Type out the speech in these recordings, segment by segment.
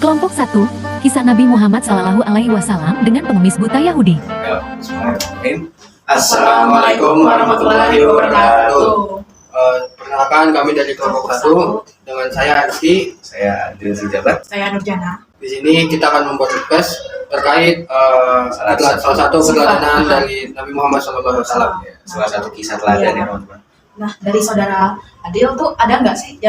Kelompok 1, kisah Nabi Muhammad SAW dengan pengemis buta Yahudi. Bismillahirrahmanirrahim. Assalamualaikum warahmatullahi wabarakatuh. Perkenalkan, kami dari kelompok 1 dengan saya Rizky, Saya Adil Sijabat. Saya Nurjana. Di sini kita akan membuat podcast terkait salah satu keteladanan dari Nabi Muhammad SAW. Salah satu kisah teladan ya teman-teman. Nah, dari saudara Adil tuh ada nggak sih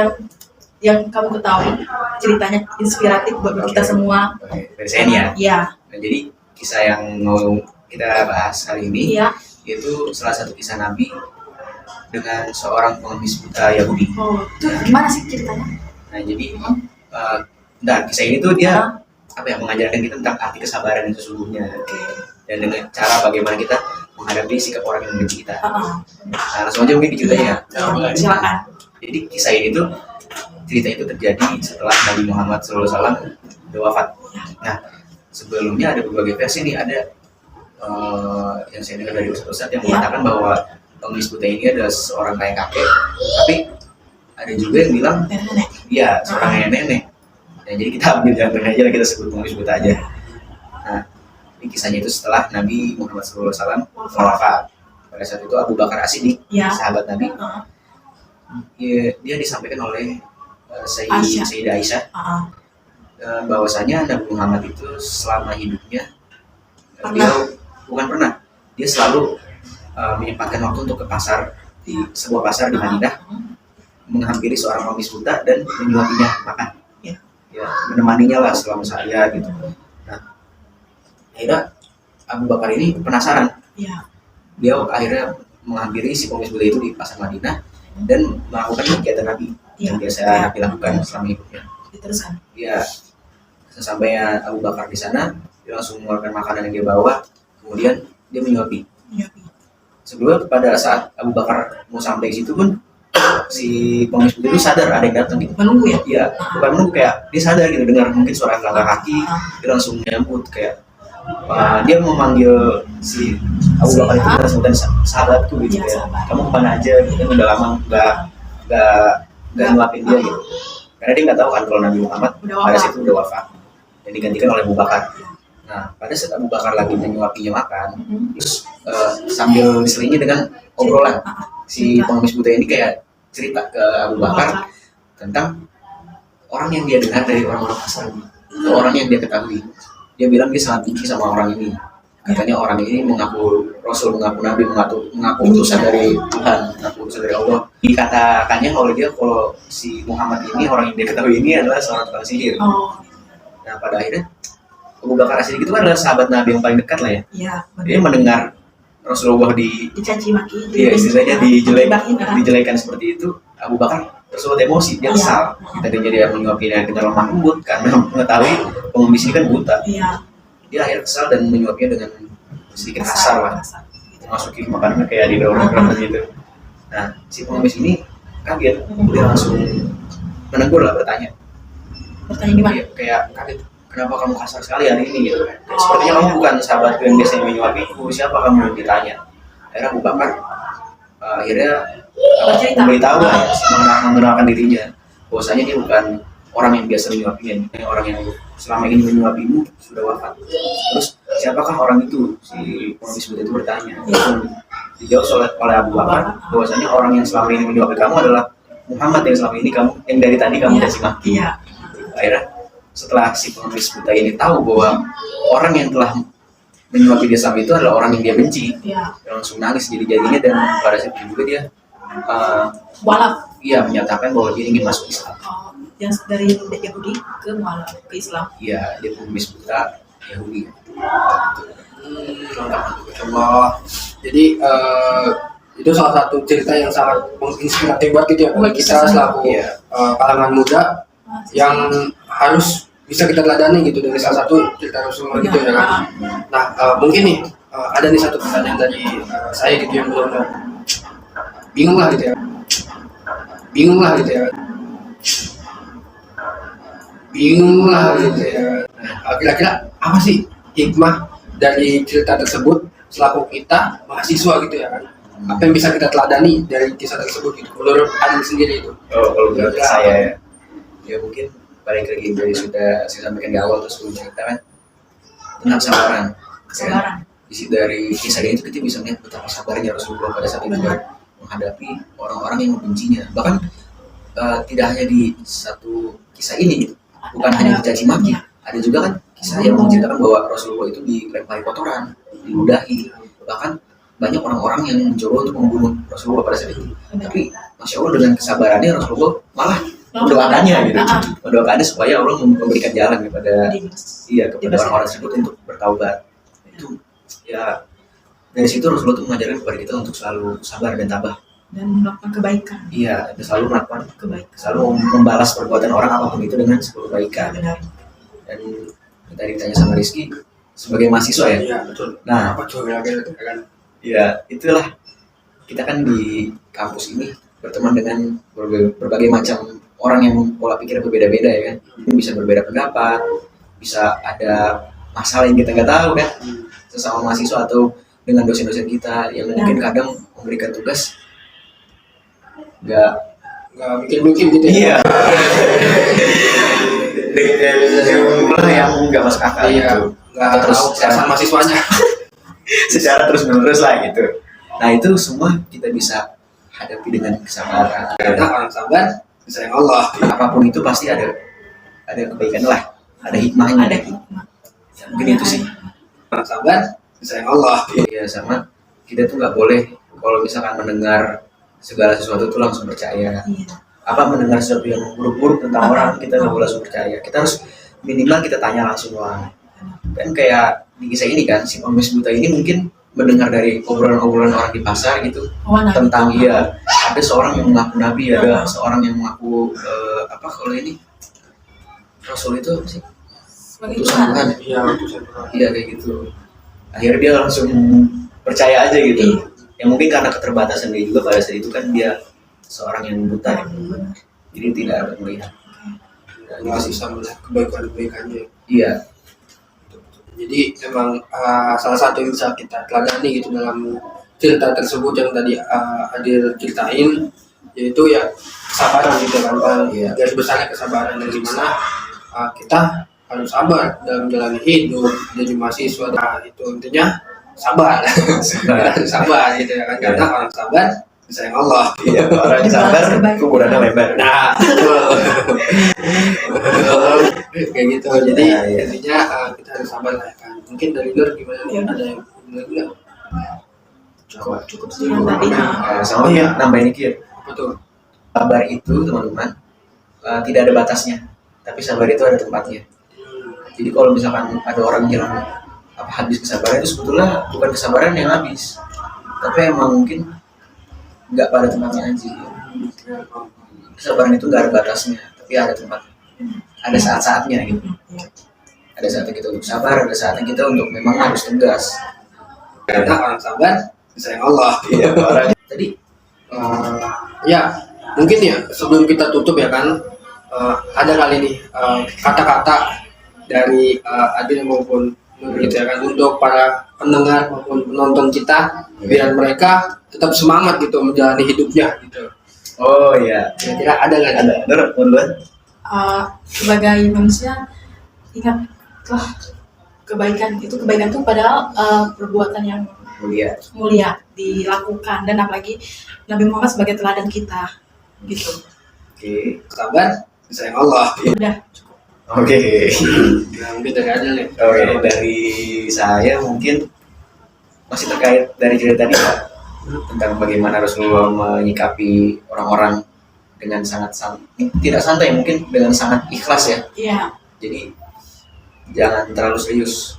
yang kamu ketahui ceritanya inspiratif buat kita semua? Oke, dari saya nih ya. Iya. Nah, jadi kisah yang mau kita bahas hari ini Iya. itu salah satu kisah Nabi dengan seorang pengemis buta Yahudi. Oh, itu gimana sih ceritanya? Nah, jadi kisah ini tuh dia mengajarkan kita tentang arti kesabaran yang sesungguhnya dan dengan cara bagaimana kita menghadapi sikap orang yang membenci kita. Nah, langsung aja mungkin diceritain ya. Silakan. Jadi kisah ini tuh cerita itu terjadi setelah Nabi Muhammad SAW sudah wafat. Nah, sebelumnya ada berbagai versi nih, ada yang saya dengar dari ustadz yang mengatakan bahwa pengemis buta ini adalah seorang kayak kakek, tapi ada juga yang bilang iya seorang nenek. Nah, jadi kita ambil jalan tengah aja, kita sebut pengemis buta aja. Nah, ini kisahnya itu setelah Nabi Muhammad SAW wafat. Pada saat itu Abu Bakar As-Siddiq, sahabat Nabi, dia disampaikan oleh Sayyidah Aisyah bahwasanya Nabi Muhammad itu selama hidupnya dia selalu menyempatkan waktu untuk ke pasar, di sebuah pasar di Madinah, menghampiri seorang pengemis buta dan menyuapinya makan, ya menemaninya lah selama saya gitu. Nah, akhirnya Abu Bakar ini penasaran, dia akhirnya menghampiri si pengemis buta itu di pasar Madinah dan melakukan kegiatan Nabi yang biasa Nabi lakukan selama hidupnya. Diteruskan. Ya, sesampainya Abu Bakar di sana, dia langsung mengeluarkan makanan yang dia bawa, kemudian dia menyuapi. Sebelumnya pada saat Abu Bakar mau sampai situ pun si pengemis buta itu sadar ada yang datang gitu. Menunggu ya? Iya, bukan menunggu, kayak dia sadar gitu dengar mungkin suara langkah kaki, dia langsung menyambut kayak dia memanggil si Abu Bakar itu dengan sebutan sahabatku gitu ya. Kamu kemana aja? Kita udah lama nggak ngelapin dia gitu. Karena dia nggak tahu kan kalau Nabi Muhammad pada saat itu udah wafat dan digantikan oleh Abu Bakar. Nah, pada saat Abu Bakar lagi menyuapinya makan, terus sambil diselingi dengan obrolan, si pengemis buta ini kayak cerita ke Abu Bakar tentang orang yang dia dengar dari orang-orang pasar, atau orang yang dia ketahui. Dia bilang dia sangat benci sama orang ini. Katanya orang ini mengaku Rasul, mengaku Nabi, mengaku utusan dari Tuhan, mengaku utusan dari Allah. Dikatakannya oleh dia kalau si Muhammad ini, orang yang dia ketahui ini adalah seorang tukang sihir. Nah, pada akhirnya Abu Bakar As-Siddiq itu kan adalah sahabat Nabi yang paling dekat lah ya. Dia mendengar Rasulullah dicaci maki, istilahnya dijelekan seperti itu. Abu Bakar Rasulullah emosi, dia kesal. Tadinya dia menyuapinya dengan lemah lembut karena mengetahui pengemis ini kan buta. Dia akhirnya kesal dan menyuapnya dengan sedikit kasar lah, masukin makanannya kayak di dorong gitu. Nah, si pengemis ini kaget, dia langsung menegur lah, bertanya gimana? Kayak kaget, kenapa kamu kasar sekali hari ini gitu kan? Sepertinya kamu bukan sahabatku yang biasanya menyuapiku, siapa kamu? Ditanya. Akhirnya Abu Bakar memberitahu lah, mengenalkan dirinya, bahwasanya dia bukan orang yang biasa menyuapinya, orang yang selama ini menyuapimu sudah wafat. Terus siapakah orang itu? Si pengemis buta itu bertanya. Dijawab oleh Abu Bakar bahwasanya orang yang selama ini menyuapi kamu adalah Muhammad yang selama ini yang dari tadi kamu caci maki. Akhirnya setelah si pengemis buta ini tahu bahwa orang yang telah menyuapi dia selama itu adalah orang yang dia benci, dia langsung nangis jadi-jadinya, dan pada saat itu juga dia menyatakan bahwa dia ingin masuk Islam. Yang dari Yahudi ke Islam. Iya, dia pengemis buta Yahudi. Allah. Jadi itu salah satu cerita yang sangat menginspiratif buat gitu ya, bagi kita selaku kalangan muda yang harus bisa kita teladani gitu dari salah satu cerita Rasulullah gitu ya kan. Nah, mungkin nih ada nih satu pertanyaan dari saya gitu yang benar-benar bingung lah gitu ya. Bingung lah gitu ya. Kira-kira apa sih hikmah dari cerita tersebut selaku kita mahasiswa gitu ya kan? Apa yang bisa kita teladani dari kisah tersebut gitu? Menurut Anda sendiri itu? Kalau menurut saya ya mungkin balik lagi dari sudah saya sampaikan di awal terus sebelum cerita kan tentang kesabaran. Kesabaran. Isi dari kisah ini itu kita bisa melihat betapa sabarnya Rasulullah pada saat itu menghadapi orang-orang yang membencinya. Bahkan tidak hanya di satu kisah ini gitu. Bukan hanya dicaci maki, ada juga kan kisah yang menceritakan bahwa Rasulullah itu dilempari kotoran, diludahi, bahkan banyak orang-orang yang mencoba untuk membunuh Rasulullah pada saat itu. Tapi Masya Allah dengan kesabarannya Rasulullah malah mendoakannya gitu, mendoakannya supaya Allah memberikan jalan kepada orang-orang tersebut untuk bertaubat. Itu ya dari situ Rasulullah itu mengajarkan kepada kita untuk selalu sabar dan tabah dan melakukan kebaikan. Iya, dan selalu melakukan Kebaikan. selalu membalas perbuatan orang apapun itu dengan sebuah kebaikan. Benar. Dan tadi ditanya sama Rizky sebagai mahasiswa ya. Iya betul. Nah, Apa coba lagi itu kan? ya itulah kita kan di kampus ini berteman dengan berbagai macam orang yang pola pikir berbeda-beda ya kan. Mungkin bisa berbeda pendapat, bisa ada masalah yang kita nggak tahu kan sesama mahasiswa atau dengan dosen-dosen kita yang mungkin kadang memberikan tugas nggak Mikir-mikir gitu ya. iya yang nggak masuk akal Iya. gitu. Nggak Terus tahu perasaan mahasiswanya. secara terus menerus lah gitu. Nah itu semua kita bisa hadapi dengan kesabaran. Karena orang sabar disayang Allah. Apapun itu pasti ada kebaikan lah, ada hikmahnya. Ada hikmah. Ya, mungkin itu sih. Orang sabar disayang Allah. Ya sama kita tuh nggak boleh kalau misalkan mendengar segala sesuatu tuh langsung percaya. Iya. Apa mendengar sesuatu yang buruk-buruk tentang orang kita nggak boleh langsung percaya. Kita harus minimal kita tanya langsung orang. Kan kayak di kisah ini kan si pengemis buta ini mungkin mendengar dari obrolan-obrolan orang di pasar gitu tentang ada seorang yang mengaku nabi, ada seorang yang mengaku apa kalau ini Rasul itu apa sih Sebagai utusan Tuhan. Tuhan. Iya utusan Tuhan. Iya kayak gitu. Akhirnya dia langsung percaya aja gitu. Iya. Ya mungkin karena keterbatasan dia juga pada saat itu kan dia seorang yang buta ya. Jadi tidak dapat melihat. Nah, Nggak gitu sih. bisa melihat kebaikan-kebaikannya. Iya. Jadi memang salah satu yang bisa kita teladani gitu dalam cerita tersebut yang tadi Adil ceritain, yaitu ya kesabaran gitu kan. Iya. Garis besarnya kesabaran dari mana kita harus sabar dalam menjalani hidup jadi mahasiswa. Nah, itu intinya sabar. Kita harus sabar gitu ya kan. Karena orang sabar disayang Allah. Iya, orang sabar kuburannya lebar. Nah, kayak gitu. Jadi Nah, iya. intinya kita harus sabar lah kan. Mungkin dari Nur gimana nih? Ada yang benar nggak? Cukup sih yang tadi. Sama ya nambahin dikit. Apa tuh? Sabar itu teman-teman tidak ada batasnya. Tapi sabar itu ada tempatnya. Jadi kalau misalkan ada orang bilang apa habis kesabaran itu sebetulnya bukan kesabaran yang habis, tapi emang mungkin nggak pada tempatnya aja. Kesabaran itu nggak ada batasnya, tapi ada tempat, ada saat-saatnya gitu. Ada saatnya kita untuk sabar, ada saatnya kita untuk memang harus tegas. Karena orang sabar disayang Allah. Iya, orang tadi Ya, mungkin ya sebelum kita tutup ya kan, ada kali nih kata-kata dari Adil maupun Nur gitu ya kan untuk para pendengar maupun penonton kita biar mereka tetap semangat gitu menjalani hidupnya gitu. oh iya, Kira-kira ada nggak? ada. Nur, mau duluan? Sebagai manusia ingatlah kebaikan itu padahal perbuatan yang Mulia. mulia dilakukan, dan apalagi Nabi Muhammad sebagai teladan kita gitu. Oke. Sabar disayang Allah. Udah cukup. Oke. Nah, mungkin dari Adil nih. Oke, dari saya mungkin masih terkait dari cerita tadi Pak, tentang bagaimana Rasulullah menyikapi orang-orang dengan sangat tidak santai, mungkin dengan sangat ikhlas ya. Iya, Jadi jangan terlalu serius,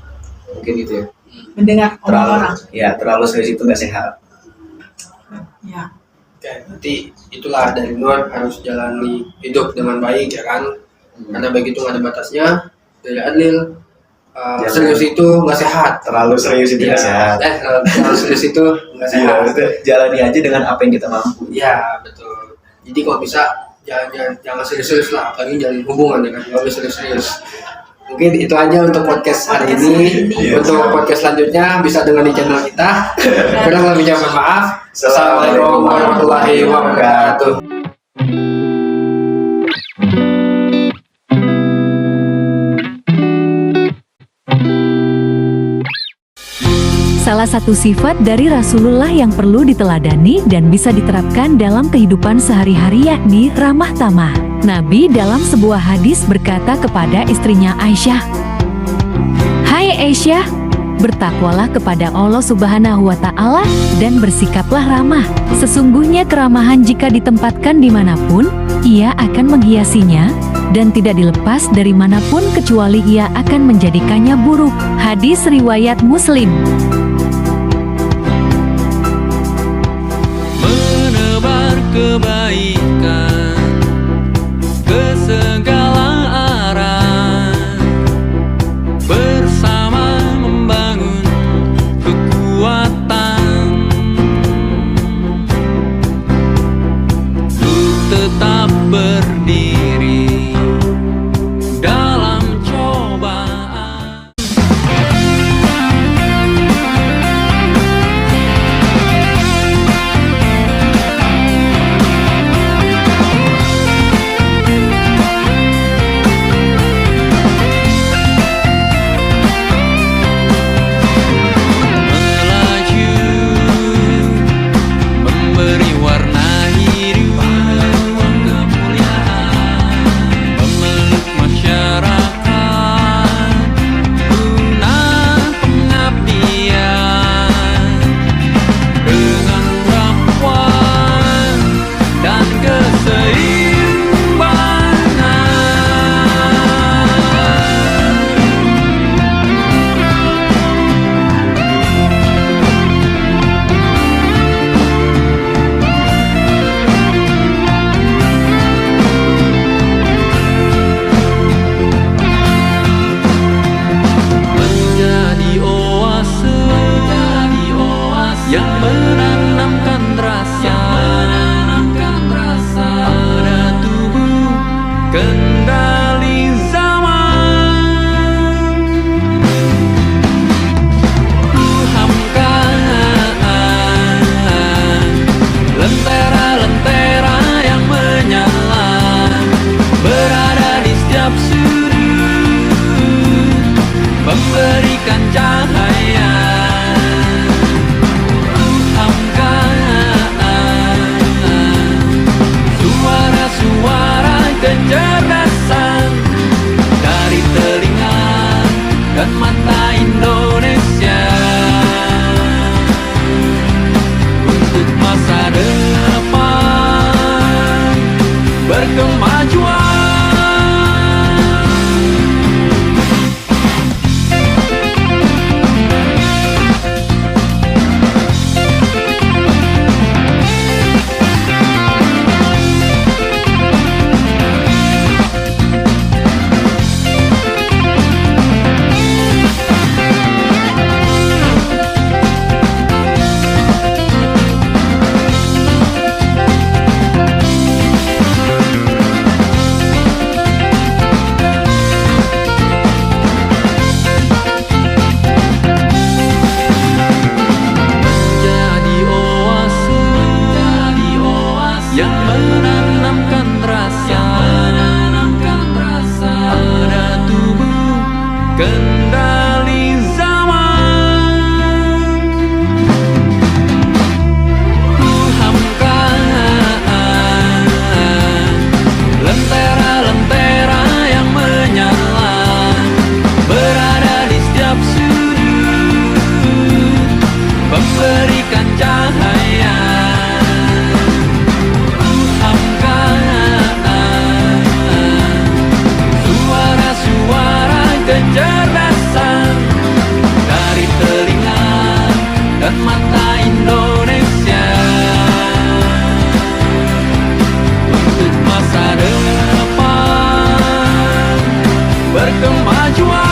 mungkin itu ya. mendengar orang-orang. Terlalu serius itu nggak sehat. Ya, Oke, nanti itulah dari Nur harus jalani hidup dengan baik ya kan. Karena baik itu nggak ada batasnya. Dari Adil Jangan. serius itu nggak sehat. Terlalu serius itu nggak sehat. Terlalu serius itu nggak Iya, sehat. maksudnya jalani aja dengan apa yang kita mampu. Iya betul. Jadi kalau bisa jangan serius-serius lah, apalagi jalin hubungan ya kan. Nggak boleh serius-serius. Mungkin itu aja untuk podcast hari ini. Iya. Untuk podcast selanjutnya bisa dengar di channel kita. Kurang lebihnya mohon maaf. Assalamualaikum warahmatullahi wabarakatuh. Salah satu sifat dari Rasulullah yang perlu diteladani dan bisa diterapkan dalam kehidupan sehari-hari yakni ramah tamah. Nabi dalam sebuah hadis berkata kepada istrinya Aisyah, "Hai Aisyah, bertakwalah kepada Allah Subhanahu wa Ta'ala dan bersikaplah ramah. Sesungguhnya keramahan jika ditempatkan dimanapun, ia akan menghiasinya, dan tidak dilepas dari manapun kecuali ia akan menjadikannya buruk." Hadis riwayat Muslim. Menebar kebaikan ke segala arah, bersama membangun kekuatan untuk tetap berdiri dalam cobaan. Melaju, memberi warna hidup, kemuliaan, memeluk masyarakat, guna pengabdian, dengan dakwah dan keseimbangan. Menjadi oase yang menanamkan rasa pada tubuh, kendali zaman. Ku hamkan lentera-lentera yang menyala, berada di setiap sudut, memberikan cahaya. Ku hamkan suara-suara kecerdasan dari telinga dan mata Indonesia untuk masa depan berkemajuan. Menjadi oase yang menanamkan rasa pada tubuh, kendali zaman. Ku hamkan lentera-lentera yang menyala, berada di setiap sudut, memberikan cahaya. Ku hamkan suara-suara kecerdasan dari telinga dan mata Indonesia untuk masa depan berkemajuan.